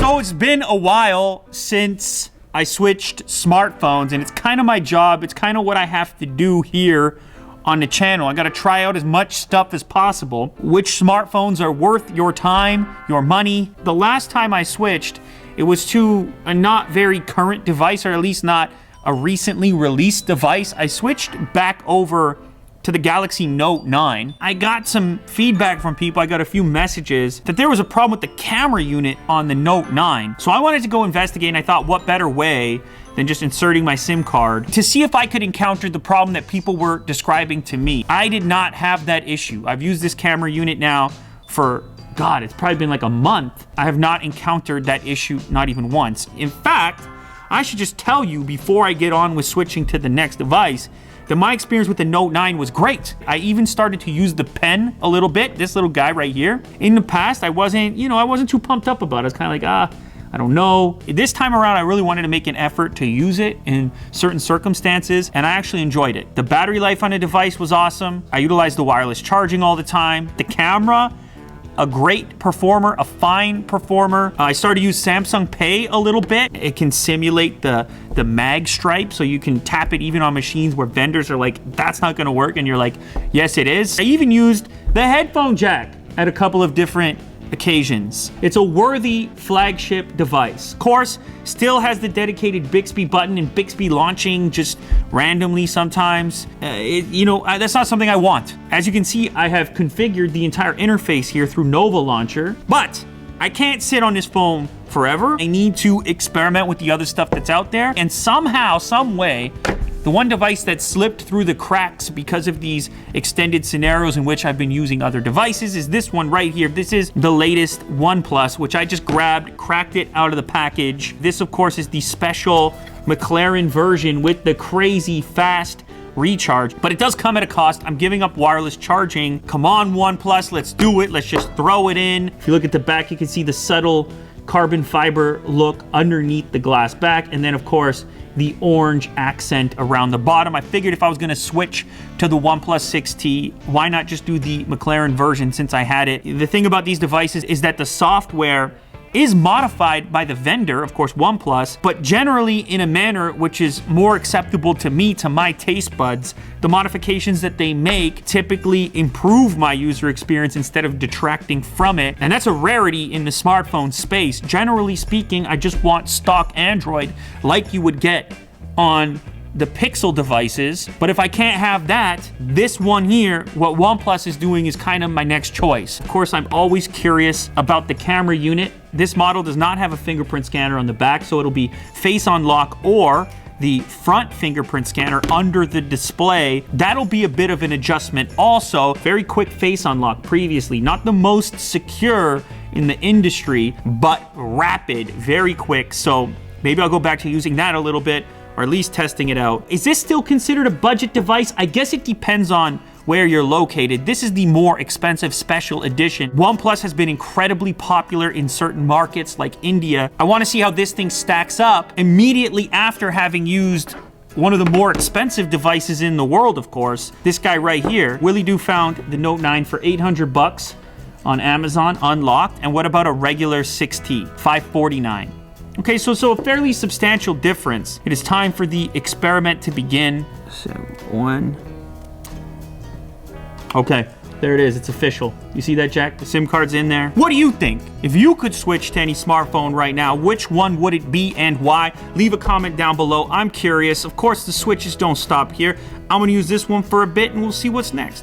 So it's been a while since I switched smartphones, and it's kind of my job. It's kind of what I have to do here on the channel. I got to try out as much stuff as possible. Which smartphones are worth your time, your money? The last time I switched, it was to a not very current device, or at least not a recently released device. I switched back over to the Galaxy Note 9. I got some feedback from people, I got a few messages, that there was a problem with the camera unit on the Note 9. So I wanted to go investigate, and I thought, what better way than just inserting my SIM card to see if I could encounter the problem that people were describing to me. I did not have that issue. I've used this camera unit now for, God, it's probably been like a month. I have not encountered that issue, not even once. In fact, I should just tell you before I get on with switching to the next device that my experience with the Note 9 was great. I even started to use the pen a little bit, this little guy right here. In the past, I wasn't too pumped up about it. I was kind of like, I don't know. This time around, I really wanted to make an effort to use it in certain circumstances, and I actually enjoyed it. The battery life on the device was awesome. I utilized the wireless charging all the time. The camera, a great performer, a fine performer. I started to use Samsung Pay a little bit. It can simulate the mag stripe, so you can tap it even on machines where vendors are like, that's not gonna work, and you're like, yes it is. I even used the headphone jack at a couple of different occasions. It's a worthy flagship device. Of course, still has the dedicated Bixby button, and Bixby launching just randomly sometimes. That's not something I want. As you can see, I have configured the entire interface here through Nova Launcher, but I can't sit on this phone forever. I need to experiment with the other stuff that's out there, and somehow, some way, the one device that slipped through the cracks because of these extended scenarios in which I've been using other devices is this one right here. This is the latest OnePlus, which I just grabbed, cracked it out of the package. This, of course, is the special McLaren version with the crazy fast recharge, but it does come at a cost. I'm giving up wireless charging. Come on, OnePlus, let's do it. Let's just throw it in. If you look at the back, you can see the subtle carbon fiber look underneath the glass back, and then, of course, the orange accent around the bottom. I figured if I was gonna switch to the OnePlus 6T, why not just do the McLaren version since I had it? The thing about these devices is that the software is modified by the vendor, of course OnePlus, but generally in a manner which is more acceptable to me, to my taste buds. The modifications that they make typically improve my user experience instead of detracting from it, and that's a rarity in the smartphone space. Generally speaking, I just want stock Android like you would get on the Pixel devices, but if I can't have that, this one here, what OnePlus is doing is kind of my next choice. Of course, I'm always curious about the camera unit. This model does not have a fingerprint scanner on the back, so it'll be face unlock or the front fingerprint scanner under the display. That'll be a bit of an adjustment. Also, very quick face unlock previously. Not the most secure in the industry, but rapid, very quick. So maybe I'll go back to using that a little bit, or at least testing it out. Is this still considered a budget device? I guess it depends on where you're located. This is the more expensive special edition. OnePlus has been incredibly popular in certain markets like India. I wanna see how this thing stacks up immediately after having used one of the more expensive devices in the world, of course. This guy right here. Willie Doo found the Note 9 for 800 bucks on Amazon, unlocked. And what about a regular 6T? $549. Okay, so a fairly substantial difference. It is time for the experiment to begin. 1. Okay, there it is, it's official. You see that, Jack? The SIM card's in there. What do you think? If you could switch to any smartphone right now, which one would it be and why? Leave a comment down below. I'm curious. Of course, the switches don't stop here. I'm gonna use this one for a bit and we'll see what's next.